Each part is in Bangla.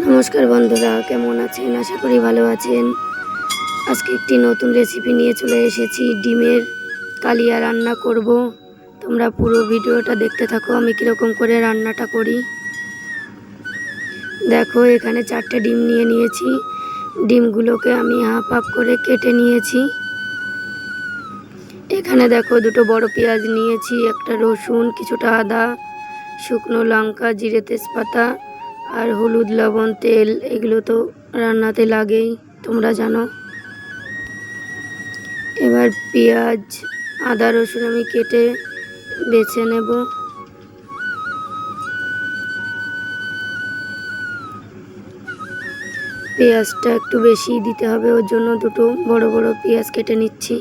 নমস্কার বন্ধুরা, কেমন আছেন? আশা করি ভালো আছেন। আজকে একটি নতুন রেসিপি নিয়ে চলে এসেছি। ডিমের কালিয়া রান্না করব। তোমরা পুরো ভিডিওটা দেখতে থাকো আমি কীরকম করে রান্নাটা করি। দেখো, এখানে 4টে ডিম নিয়েছি। ডিমগুলোকে আমি হাফ হাফ করে কেটে নিয়েছি। এখানে দেখো, 2টো বড় পেঁয়াজ নিয়েছি, একটা রসুন, কিছুটা আদা, শুকনো লঙ্কা, জিরে, তেজপাতা আর হলুদ, লবণ, তেল। এগুলো তো রান্নাতে লাগেই, তোমরা জানো। এবার পেঁয়াজ, আদা, রসুন আমি কেটে বেছে নেব। পেঁয়াজটা একটু বেশি দিতে হবে, ওর জন্য 2টো বড় বড় পেঁয়াজ কেটে নিচ্ছি।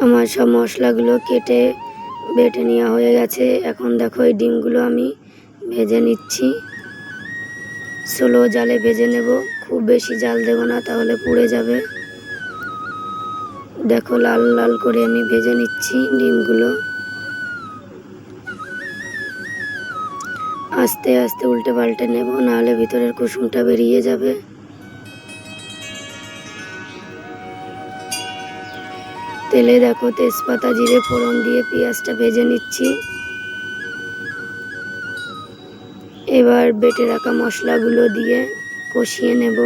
আমার সব মশলাগুলো কেটে বেটে নেওয়া হয়ে গেছে। এখন দেখো, এই ডিমগুলো আমি ভেজে নিচ্ছি। স্লো জালে ভেজে নেব, খুব বেশি জাল দেব না, তাহলে পুড়ে যাবে। দেখো, লাল লাল করে আমি ভেজে নিচ্ছি ডিমগুলো। আস্তে আস্তে উল্টে পাল্টে নেব, নাহলে ভিতরের কুসুমটা বেরিয়ে যাবে। তেলে দেখো, তেজপাতা, জিরে ফোড়ন দিয়ে পেঁয়াজটা ভেজে নিচ্ছি। এবার বেটে রাখা মশলাগুলো দিয়ে কষিয়ে নেব।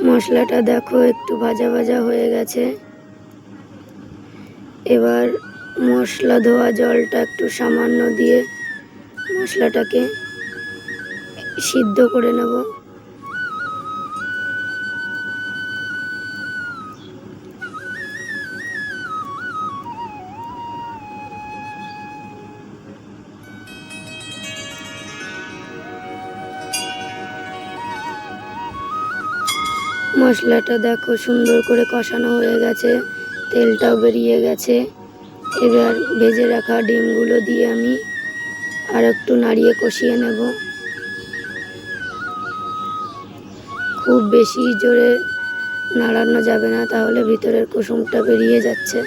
মশলাটা দেখো একটু ভাজা ভাজা হয়ে গেছে। এবার মশলা ধোয়া জলটা একটু সামান্য দিয়ে মশলাটাকে সিদ্ধ করে নেব। মশলাটা দেখো সুন্দর করে কষানো হয়ে গেছে, তেলটাও বেরিয়ে গেছে। এবার ভেজে রাখা ডিমগুলো দিয়ে আমি আর একটু নাড়িয়ে কষিয়ে নেব। খুব বেশি জোরে নাড়ানো যাবে না, তাহলে ভিতরের কুসুমটা বেরিয়ে যাচ্ছে।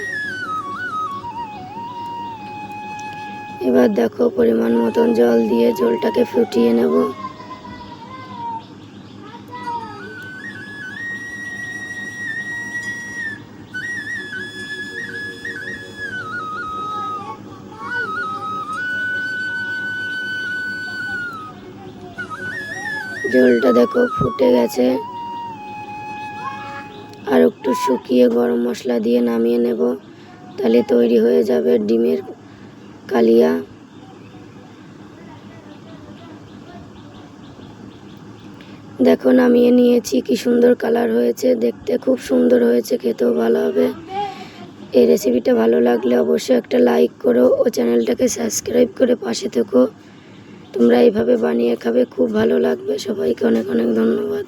এবার দেখো, পরিমাণ মতন জল দিয়ে ঝোলটাকে ফুটিয়ে নেব। ঝোলটা দেখো ফুটে গেছে। আর একটু শুকিয়ে গরম মশলা দিয়ে নামিয়ে নেব, তাহলে তৈরি হয়ে যাবে ডিমের কালিয়া। দেখো, নামিয়ে নিয়েছি, কি সুন্দর কালার হয়েছে, দেখতে খুব সুন্দর হয়েছে, খেতেও ভালো হবে। এই রেসিপিটা ভালো লাগলে অবশ্যই একটা লাইক করো ও চ্যানেলটাকে সাবস্ক্রাইব করে পাশে থেকো। তোমরা এইভাবে বানিয়ে খাবে, খুব ভালো লাগবে। সবাইকে অনেক অনেক ধন্যবাদ।